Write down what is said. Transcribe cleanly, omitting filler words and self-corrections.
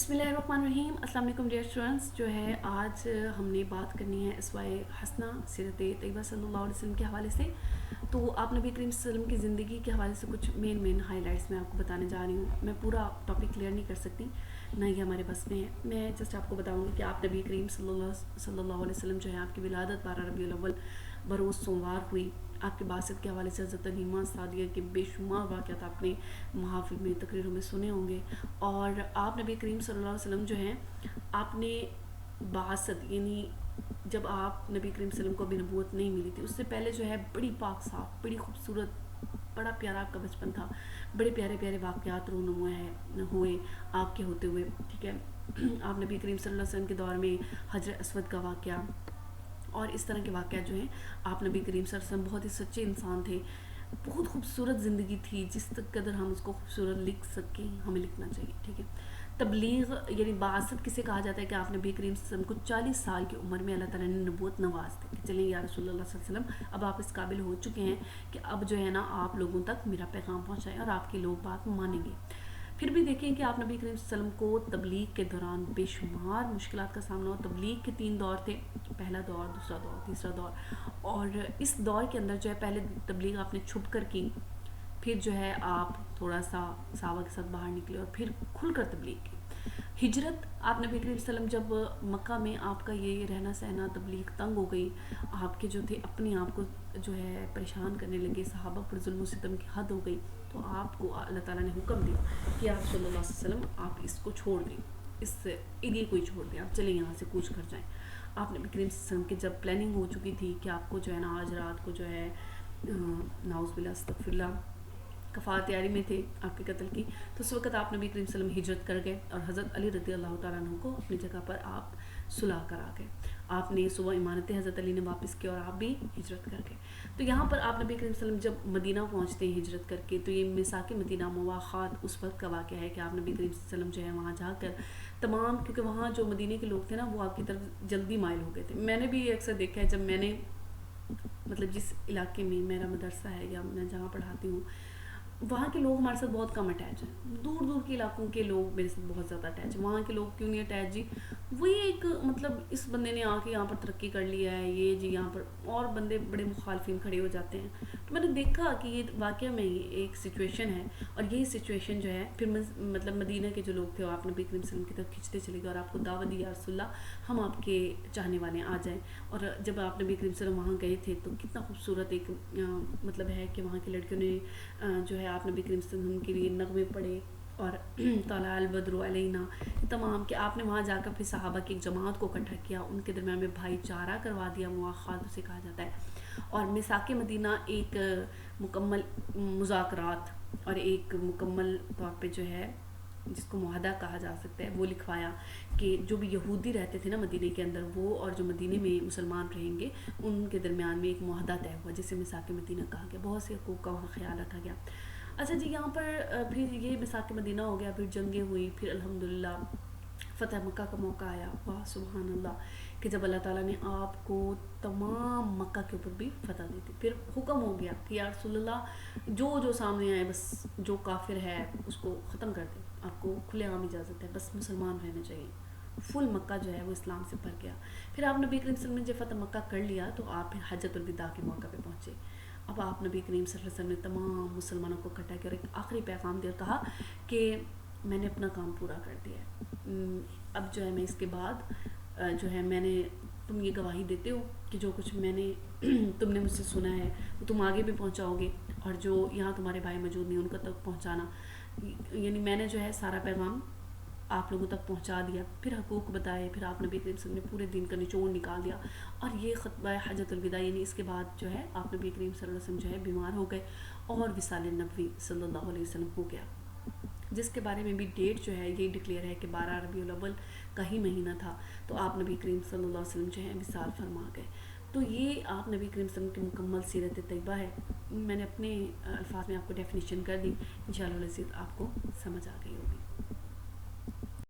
बिस्मिल्लाहिर्रहमानिर्रहीम। अस्सलाम वालेकुम डियर स्टूडेंट्स। जो है आज हमने बात करनी है इसवाए हसना सीरत तैयबा सल्लल्लाहु अलैहि वसल्लम के हवाले से। तो आप नबी करीम सल्लल्लाहु अलैहि वसल्लम की ज़िंदगी के हवाले से कुछ मेन हाइलाइट्स मैं आपको बताने जा रही हूँ। मैं पूरा टॉपिक क्लियर नहीं कर सकती, ना ये हमारे बस में है। मैं जस्ट आपको बताऊँगी कि आप नबी करीम सल्लल्लाहु अलैहि वसल्लम जो है आपकी विलादत 12 रबीउल अव्वल बरोज़ सोमवार हुई। आपके बासत के हवाले से हज़रत हलीमा सादिया के बेशुमार वाक़यात आपने महाफ़िल में तकरीरों में सुने होंगे। और आप नबी करीम सल्लल्लाहु अलैहि वसल्लम जो हैं आपने बासत यानी जब आप नबी करीम सल्लल्लाहु अलैहि वसल्लम को अभी नबूवत नहीं मिली थी उससे पहले जो है बड़ी पाक साफ, बड़ी खूबसूरत, बड़ा प्यारा आपका बचपन था। बड़े प्यारे प्यारे वाक़यात रूनुमा हुए आपके होते हुए, ठीक है। आप नबी करीम सल्लल्लाहु अलैहि वसल्लम के दौर में हजर अस्वद का वाक़या और इस तरह के वाक़यात जो हैं, आप नबी करीम सल्लल्लाहु अलैहि वसल्लम बहुत ही सच्चे इंसान थे। बहुत खूबसूरत ज़िंदगी थी, जिस कदर हम उसको खूबसूरत लिख सकें हमें लिखना चाहिए, ठीक है। तबलीग यानी बासत किसे कहा जाता है कि आप नबी करीम सल्लल्लाहु अलैहि वसल्लम को 40 साल की उम्र में अल्लाह ताला ने नबूवत नवाज दी कि चलें या रसूलुल्लाह सल्लल्लाहु अलैहि वसल्लम, अब आप इस काबिल हो चुके हैं कि अब जो है ना आप लोगों तक मेरा पैगाम पहुँचाएँ और आपके लोग बात मानेंगे। फिर भी देखें कि आप नबी करीम सल्लल्लाहु अलैहि वसल्लम को तबलीग के दौरान बेशुमार मुश्किलात का सामना हुआ। तबलीग के 3 दौर थे, पहला दौर, दूसरा दौर, तीसरा दौर। और इस दौर के अंदर जो है पहले तबलीग आपने छुप कर की, फिर जो है आप थोड़ा सा सहाबा के साथ बाहर निकले और फिर खुलकर तबलीग की। हिजरत, आप नबी करीम सल्लल्लाहु अलैहि वसल्लम जब मक्का में आपका ये रहना सहना तबलीग तंग हो गई, आपके जो थे अपने आप को जो है परेशान करने लगे, सहाबा पर जुल्म सितम की हद हो गई, तो आपको अल्लाह ताला ने हुक्म दिया कि आप सल्लल्लाहु अलैहि वसल्लम आप इसको छोड़ दें, इस एरिया को ही छोड़ दें, आप चलें यहाँ से कूच कर जाएँ। आप नबी करीम सल्लल्लाहु अलैहि वसल्लम की जब प्लानिंग हो चुकी थी कि आपको जो है ना आज रात को जो है नाउज़ुबिल्लाह अस्तगफिरुल्लाह कफ़ार तैयारी में थे आपके कत्ल की, तो उस वक़्त आप नबी करीम सल्लल्लाहु अलैहि वसल्लम हिजरत कर गए और हज़रत अली रज़ी अल्लाह तआला अन्हु को अपनी जगह पर आप सुलह कर आ गए। आपने सुबह इमानतें हज़रत अली ने वापस की और आप भी हिजरत कर गए। तो यहाँ पर आप नबी करीम सल्लल्लाहु अलैहि वसल्लम जब मदीना पहुँचते हैं हिजरत करके, तो ये मिसाक मदीना मुवाख़ात उस वक्त का वाक़या है कि आप नबी करीम सल्लल्लाहु अलैहि वसल्लम जो है वहाँ जाकर तमाम, क्योंकि वहाँ जो मदीने के लोग थे ना वो आपकी तरफ जल्दी माइल हो गए थे। मैंने भी ये अक्सर देखा है, जब मैंने मतलब जिस इलाके में मेरा मदरसा है या मैं जहाँ पढ़ाती हूँ वहाँ के लोग हमारे साथ बहुत कम अटैच हैं। दूर दूर के इलाकों के लोग मेरे साथ बहुत ज़्यादा अटैच हैं। वहाँ के लोग क्यों नहीं अटैच जी? वही एक मतलब इस बंदे ने आके यहाँ पर तरक्की कर लिया है, ये जी यहाँ पर, और बंदे बड़े मुखालफिन खड़े हो जाते हैं। तो मैंने देखा कि ये वाक़या में ही एक सिचुएशन है और यही सिचुएशन जो है फिर मतलब मदीना के जो लोग थे वो आप नबी करीम सल्लल्लाहु अलैहि वसल्लम की तरफ खींचते चले गए और आपको दावत दी, या रसूलल्लाह हम आपके चाहने वाले आ जाएँ। और जब आप नबी करीम सल्लल्लाहु अलैहि वसल्लम वहाँ गए थे तो कितना खूबसूरत एक मतलब है कि वहाँ की लड़कियों ने जो है आप नबी करीम सल्लल्लाहु अलैहि वसल्लम के लिए नगमे पढ़े और ताला अल बद्रु अलैना तमाम कि आपने वहाँ जाकर फिर सहाबा की एक जमात को इकट्ठा किया, उनके दरमियान में भाईचारा करवा दिया, मुआख़ात उसे कहा जाता है। और मिसाक मदीना एक मुकम्मल मुज़ाकरात और एक मुकम्मल तौर पे जो है जिसको मुआहदा कहा जा सकता है वो लिखवाया कि जो भी यहूदी रहते थे ना मदीने के अंदर, वो और जो मदीने में मुसलमान रहेंगे उनके दरमियान में एक मुआहदा तय हुआ जिसे मिसाक मदीना कहा गया। बहुत से हकूक़ का वहाँ ख्याल रखा गया। अच्छा जी, यहाँ पर फिर ये मिसाक मदीना हो गया, फिर जंगें हुई, फिर अल्हम्दुलिल्लाह फ़तह मक्का का मौका आया। वाह सुभान अल्लाह, कि जब अल्लाह ताला ने आपको तमाम मक्का के ऊपर भी फ़तह दी थी। फिर हुक्म हो गया कि या रसूलल्लाह जो जो सामने आए बस जो काफिर है उसको ख़त्म कर दे, आपको खुलेआम इजाज़त है, बस मुसलमान रहने चाहिए। फुल मक्का जो है वो इस्लाम से भर गया। फिर आप नबी करीम सल्लल्लाहु अलैहि वसल्लम ने जब फ़तह मक्का कर लिया तो आप फिर हज्जतुल विदा के मौका पे पहुँचे। अब आप नबी करीम सल्लल्लाहु अलैहि वसल्लम ने तमाम मुसलमानों को इकट्ठा किया और एक आखिरी पैगाम दिया और कहा कि मैंने अपना काम पूरा कर दिया है। अब जो है मैं इसके बाद जो है मैंने, तुम ये गवाही देते हो कि जो कुछ मैंने तुमने मुझसे सुना है वो तुम आगे भी पहुंचाओगे और जो यहाँ तुम्हारे भाई मौजूद नहीं उनको तक पहुंचाना। यानी मैंने जो है सारा पैगाम आप लोगों तक पहुंचा दिया। फिर हकूक़ बताए, फिर आप नबी करीम सल्लल्लाहु अलैहि वसल्लम ने पूरे दिन का निचोड़ निकाल दिया और ये ख़ुतबा हज्जतुल विदा, यानी इसके बाद जो है आप नबी करीम सल्लल्लाहु अलैहि वसल्लम जो है बीमार हो गए और विसाल नबवी सल्लल्लाहु अलैहि वसल्लम हो गया, जिसके बारे में भी डेट जो है ये डिक्लेयर है कि 12 रबीउल अव्वल का ही महीना था। तो आप नबी करीम सल्लल्लाहु अलैहि वसल्लम जो है विसाल फरमा गए। तो ये आप नबी करीम सल्लल्लाहु अलैहि वसल्लम की मुकम्मल सीरत तैयबा है। मैंने अपने अल्फाज में आपको डेफिनेशन कर दी, इंशाअल्लाह आपको समझ आ गई होगी।